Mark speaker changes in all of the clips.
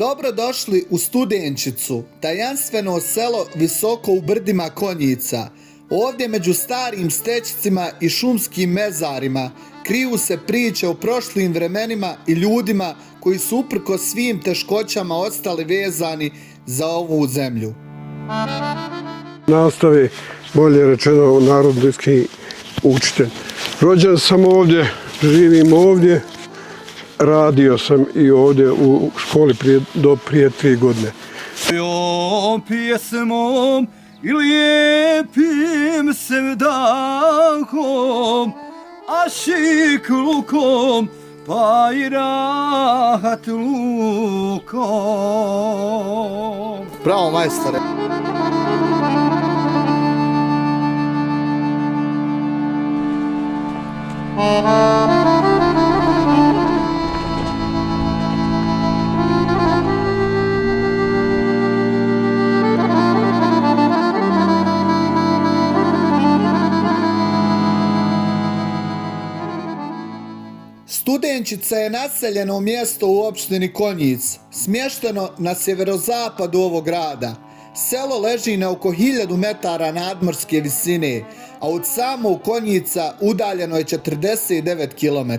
Speaker 1: Dobro došli u Studenčicu, tajanstveno selo visoko u brdima Konjica. Ovdje među starim stećicima i šumskim mezarima kriju se priče o prošlim vremenima i ljudima koji su uprkos svim teškoćama ostali vezani za ovu zemlju.
Speaker 2: Nastave, bolje rečeno, narodnjački učitelj. Rođen sam ovdje, živim ovdje, radio sam i ovdje u školi do prije 3 godine.
Speaker 3: Svojom pjesmom i lijepim sevdahom, ašik lukom, pa i rahat lukom.
Speaker 1: Bravo, majstore! Studenčica je naseljeno mjesto u opštini Konjic, smješteno na sjeverozapadu ovog grada. Selo leži na oko 1000 metara nadmorske visine, a od samog Konjica udaljeno je 49 km.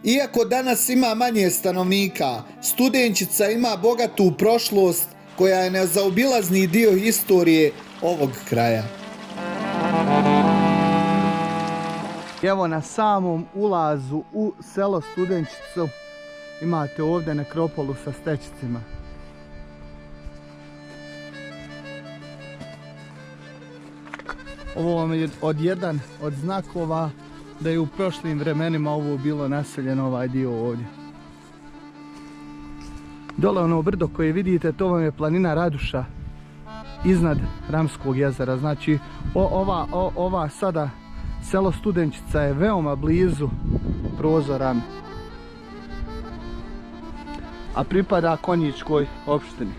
Speaker 1: Iako danas ima manje stanovnika, Studenčica ima bogatu prošlost koja je nezaobilazni dio historije ovog kraja. Evo na samom ulazu u selo Studenčicu imate ovdje nekropolu sa stećicima. Ovo vam je jedan od znakova da je u prošlim vremenima ovo bilo naseljeno, ovaj dio ovdje. Dole ono brdo koje vidite, to vam je planina Raduša iznad Ramskog jezera. Znači ova sada selo Studenčica je veoma blizu Prozora, a pripada Konjičkoj opštini.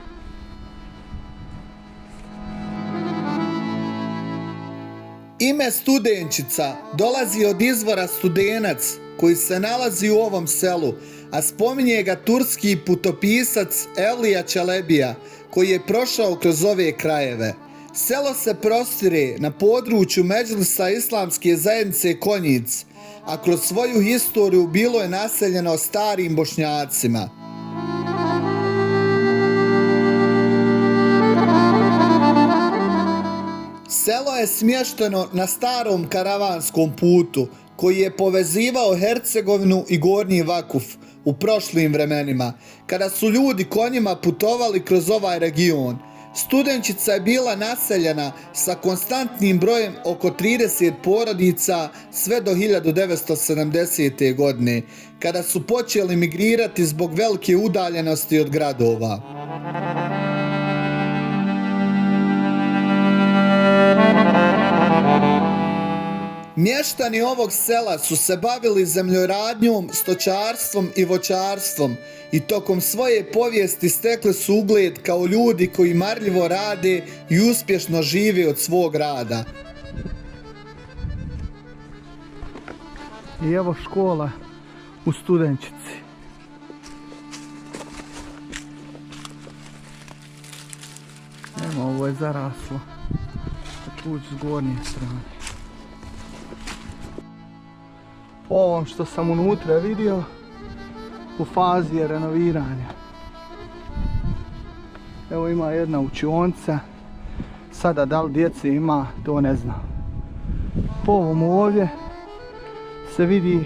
Speaker 1: Ime Studenčica dolazi od izvora Studenac koji se nalazi u ovom selu, a spominje ga turski putopisac Evlija Čelebija koji je prošao kroz ove krajeve. Selo se prostire na području Medžlisa islamske zajednice Konjic, a kroz svoju historiju bilo je naseljeno starim Bošnjacima. Selo je smješteno na starom karavanskom putu koji je povezivao Hercegovinu i Gornji Vakuf u prošlim vremenima, kada su ljudi konjima putovali kroz ovaj region. Studenčica je bila naseljena sa konstantnim brojem oko 30 porodica sve do 1970. godine, kada su počeli migrirati zbog velike udaljenosti od gradova. Mještani ovog sela su se bavili zemljoradnjom, stočarstvom i voćarstvom i tokom svoje povijesti stekli su ugled kao ljudi koji marljivo rade i uspješno žive od svog rada. I evo škola u Studenčici. Evo, ovo je zaraslo. Ući s gornje strane. Po ovom što sam unutra vidio, u fazi je renoviranja. Evo ima jedna učionica, sada da li djece ima, to ne znam. Po ovom ovdje se vidi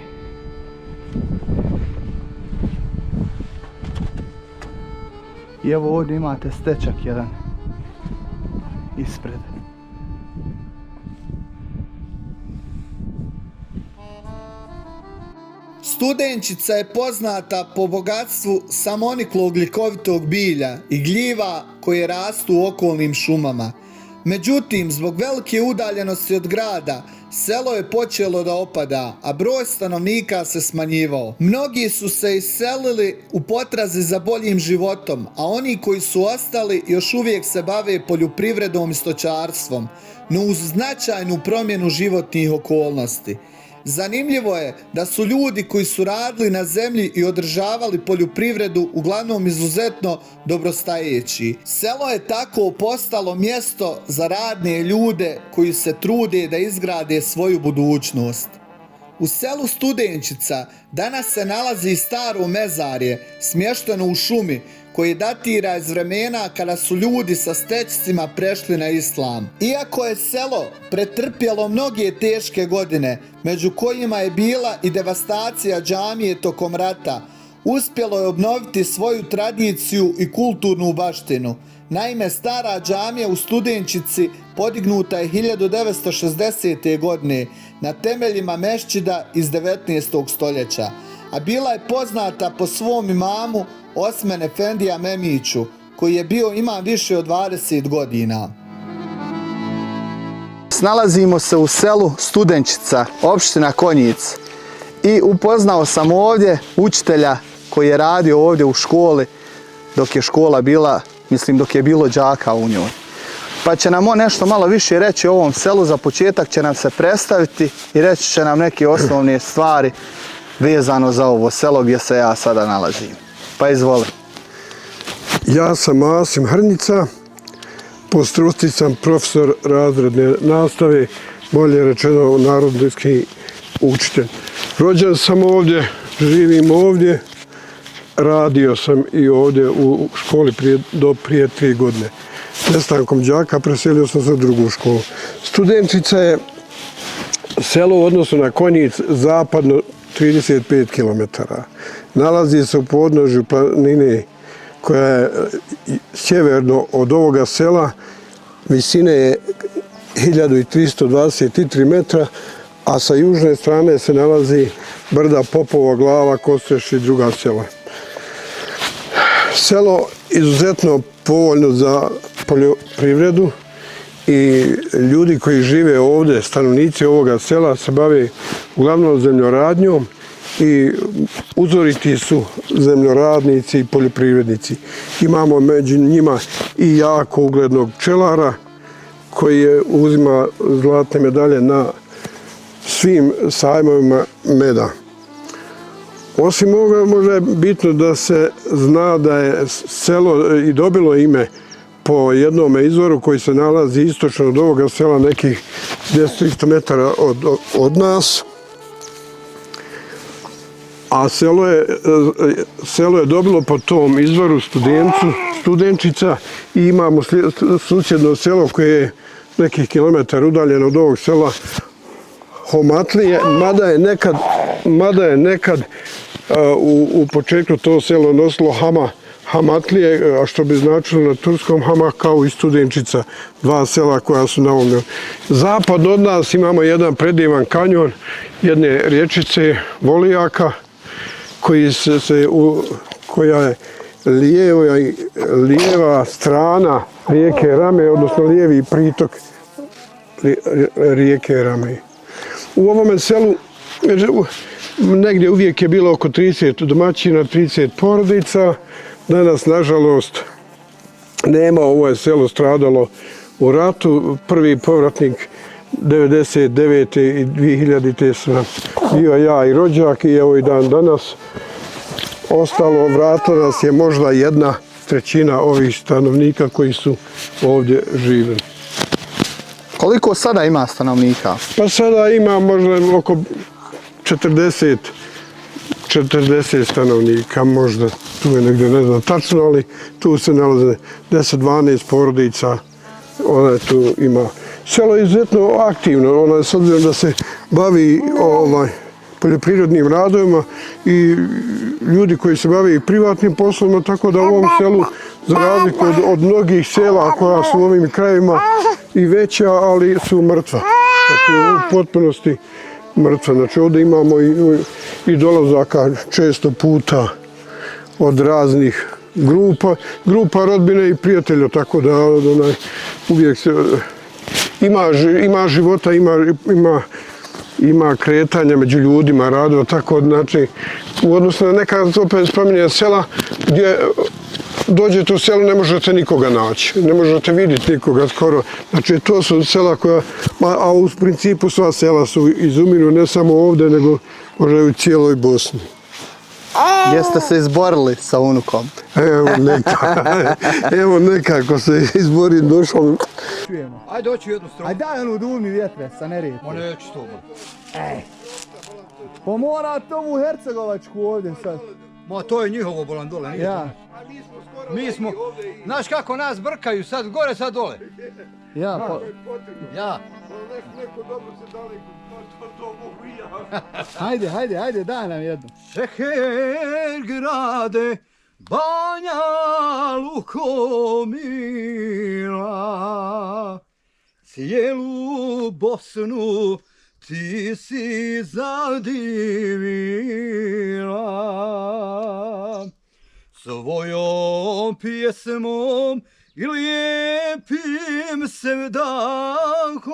Speaker 1: i evo ovdje imate stečak jedan ispred. Studenčica je poznata po bogatstvu samoniklog ljekovitog bilja i gljiva koje rastu u okolnim šumama. Međutim, zbog velike udaljenosti od grada, selo je počelo da opada, a broj stanovnika se smanjivao. Mnogi su se iselili u potrazi za boljim životom, a oni koji su ostali još uvijek se bave poljoprivredom i stočarstvom, no uz značajnu promjenu životnih okolnosti. Zanimljivo je da su ljudi koji su radili na zemlji i održavali poljoprivredu uglavnom izuzetno dobrostajeći. Selo je tako postalo mjesto za radne ljude koji se trude da izgrade svoju budućnost. U selu Studenčica danas se nalazi staro mezarje smješteno u šumi koji datira iz vremena kada su ljudi sa stećcima prešli na islam. Iako je selo pretrpjelo mnoge teške godine, među kojima je bila i devastacija džamije tokom rata, uspjelo je obnoviti svoju tradiciju i kulturnu baštinu. Naime, stara džamija u Studenčici podignuta je 1960. godine na temeljima mešćida iz 19. stoljeća, a bila je poznata po svom imamu Osmen Efendija Memiću, koji je bio imam više od 20 godina. Nalazimo se u selu Studenčica, opština Konjic, i upoznao sam ovdje učitelja koji je radio ovdje u školi dok je škola bila, dok je bilo đaka u njoj. Pa će nam on nešto malo više reći o ovom selu. Za početak će nam se predstaviti i reći će nam neke osnovne stvari vezano za ovo selo gdje se ja sada nalazim. Pa izvoli.
Speaker 2: Ja sam Asim Hrnica, po struci sam profesor razredne nastave, bolje rečeno narodnjački učitelj. Rođen sam ovdje, živim ovdje, radio sam i ovdje u školi do prije 3 godine. Nestankom đaka preselio sam se u drugu školu. Studenčica je selo u odnosu na Konjic zapadno 35 km. Nalazi se u podnožju planine koja je sjeverno od ovoga sela, visine je 1323 metra, a sa južne strane se nalazi brda Popova glava, Kostreš i druga sela. Selo izuzetno povoljno za poljoprivredu i ljudi koji žive ovdje, stanovnici ovoga sela, se bave uglavnom zemljoradnjom i uzoriti su zemljoradnici i poljoprivrednici. Imamo među njima i jako uglednog pčelara koji uzima zlatne medalje na svim sajmovima meda. Osim ovoga, možda je bitno da se zna da je selo i dobilo ime po jednom izvoru koji se nalazi istočno od ovoga sela, nekih 200 metara od nas. A selo je dobilo po tom izvoru Studenčica i imamo susjedno selo koje je nekih kilometara udaljeno od ovog sela, Homatlije, mada je nekad u početku to selo nosilo Hamatlije, a što bi značilo na turskom Hama, kao i Studenčica, 2 sela koja su na ovom. Zapad od nas imamo jedan predivan kanjon jedne rječice Volijaka, koja je lijeva strana rijeke Rame, odnosno lijevi pritok rijeke Rame. U ovome selu negdje uvijek je bilo oko 30 domaćina, 30 porodica. Danas, nažalost, nema. Ovo je selo stradalo u ratu. Prvi povratnik 99. i 2000. sam bio ja i rođak i evo i dan danas. Ostalo, vratila nas je možda 1/3 ovih stanovnika koji su ovdje živjeli.
Speaker 1: Koliko sada ima stanovnika?
Speaker 2: Pa sada ima možda oko 40 stanovnika, možda tu je negdje, ne znam tačno, ali tu se nalaze 10-12 porodica, ona tu ima. Selo je izuzetno aktivno, ona s obzirom da se bavi poljoprivrednim radovima i ljudi koji se bave i privatnim poslovima, tako da u ovom selu, za razliku od mnogih sela koja su u ovim krajevima i veća, ali su mrtva. Znači, u potpunosti mrtva. Znači, ovdje imamo i dolazaka često puta od raznih grupa rodbine i prijatelja, tako da uvijek se ima života, ima kretanja među ljudima, radova, tako znači u odnosu na neka opet spominje sela gdje dođete u selo, ne možete nikoga naći, ne možete vidjeti nikoga skoro. Znači, to su sela koja, a u principu sva sela su izumiru, ne samo ovdje, nego možda i u cijeloj Bosni.
Speaker 1: Jeste se izborili sa unukom?
Speaker 2: Evo nekako se izbori došao.
Speaker 3: Ajde doći u jednu stranu.
Speaker 1: Ajde daj onu duvni vjetre sa Neretve.
Speaker 3: Ma neću to.
Speaker 1: Pa morate ovu Hercegovačku ovdje sad.
Speaker 3: Ma to je njihovo bolan dole, nije
Speaker 1: Ja.
Speaker 3: to. Mi smo, znaš kako nas brkaju, sad gore, sad dole.
Speaker 1: Ja, pa...
Speaker 3: Ja.
Speaker 1: Hajde, daj nam jednu.
Speaker 3: Šeher grade, Banja Lukomila, cijelu Bosnu ti si zadivila. Svojom pjesmom i lijepim sevdakom,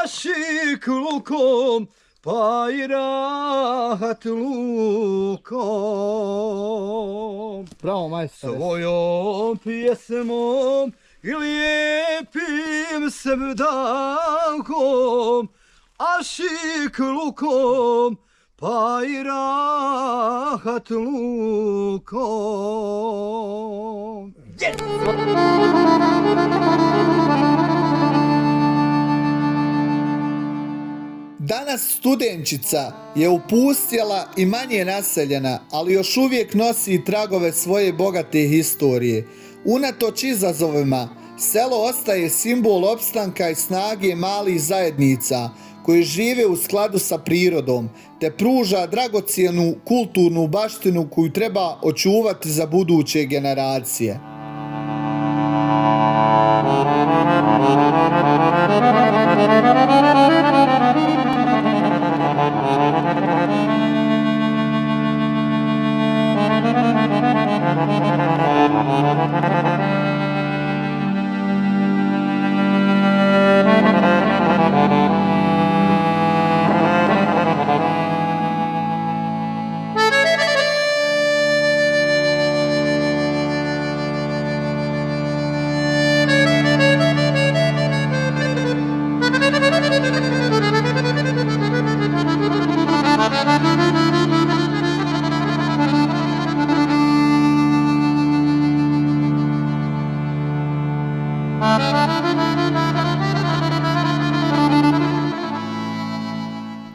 Speaker 3: aşıklukom, payrahatlukom.
Speaker 1: Bravo, majstore.
Speaker 3: Svojom pjesmom i lijepim sevdakom, aşıklukom, payrahatlukom.
Speaker 1: Danas Studenčica je opustjela i manje naseljena, ali još uvijek nosi tragove svoje bogate historije. Unatoč izazovima, selo ostaje simbol opstanka i snage malih zajednica koji žive u skladu sa prirodom, te pruža dragocjenu kulturnu baštinu koju treba očuvati za buduće generacije.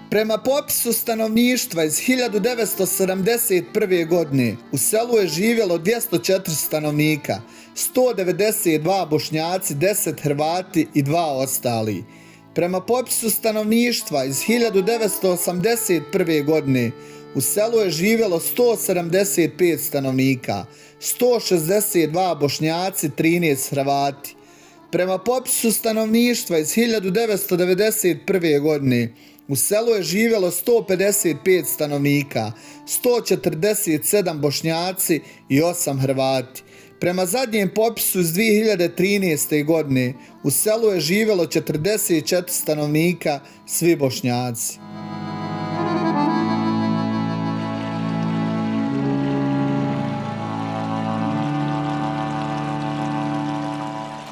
Speaker 1: Prema popisu stanovništva iz 1971. godine u selu je živjelo 204 stanovnika, 192 Bošnjaci, 10 Hrvati i 2 ostali. Prema popisu stanovništva iz 1981. godine u selu je živjelo 175 stanovnika, 162 Bošnjaci, 13 Hrvati. Prema popisu stanovništva iz 1991. godine u selu je živjelo 155 stanovnika, 147 Bošnjaci i 8 Hrvati. Prema zadnjem popisu iz 2013. godine u selu je živjelo 44 stanovnika, svi Bošnjaci.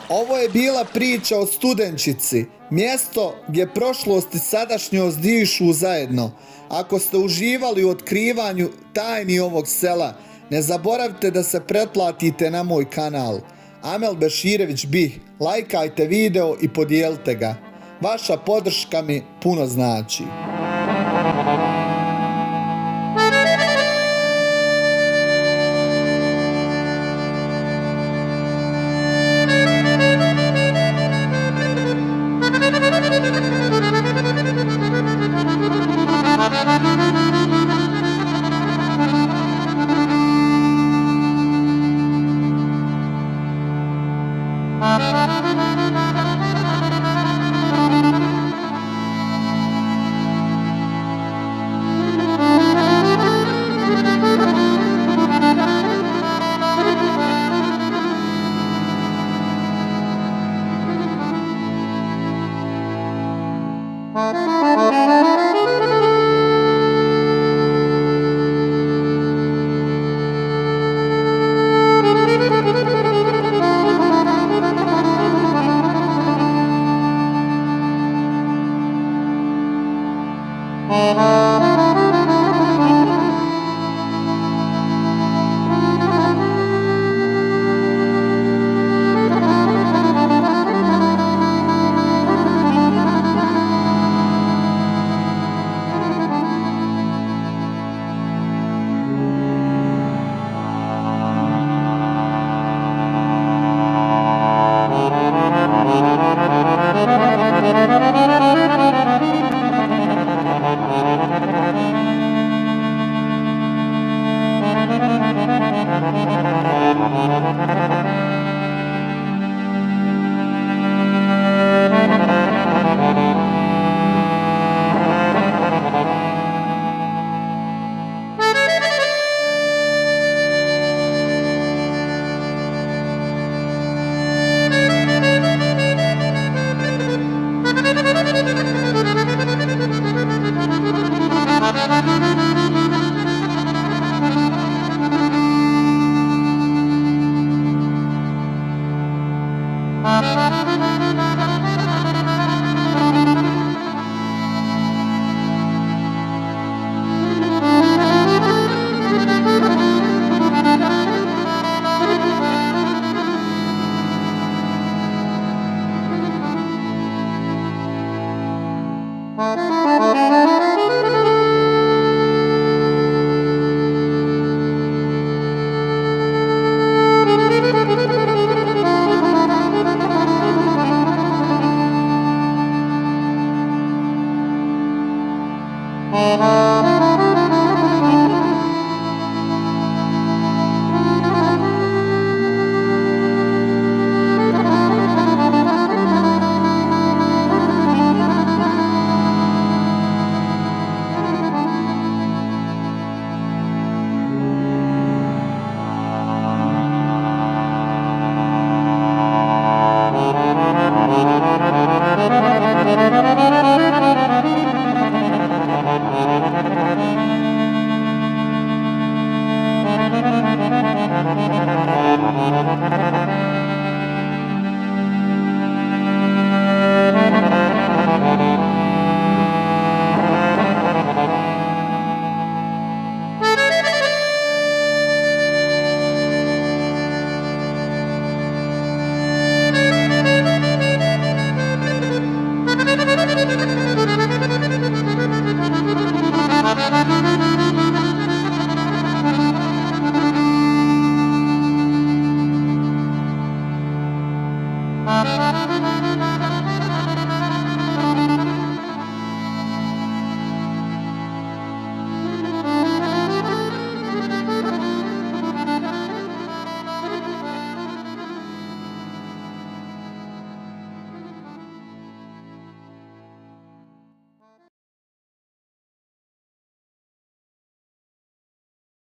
Speaker 1: Ovo je bila priča o Studenčici, mjesto gdje prošlost i sadašnjost dišu zajedno. Ako ste uživali u otkrivanju tajni ovog sela, ne zaboravite da se pretplatite na moj kanal. Amel Beširević Bih, lajkajte video i podijelite ga. Vaša podrška mi puno znači.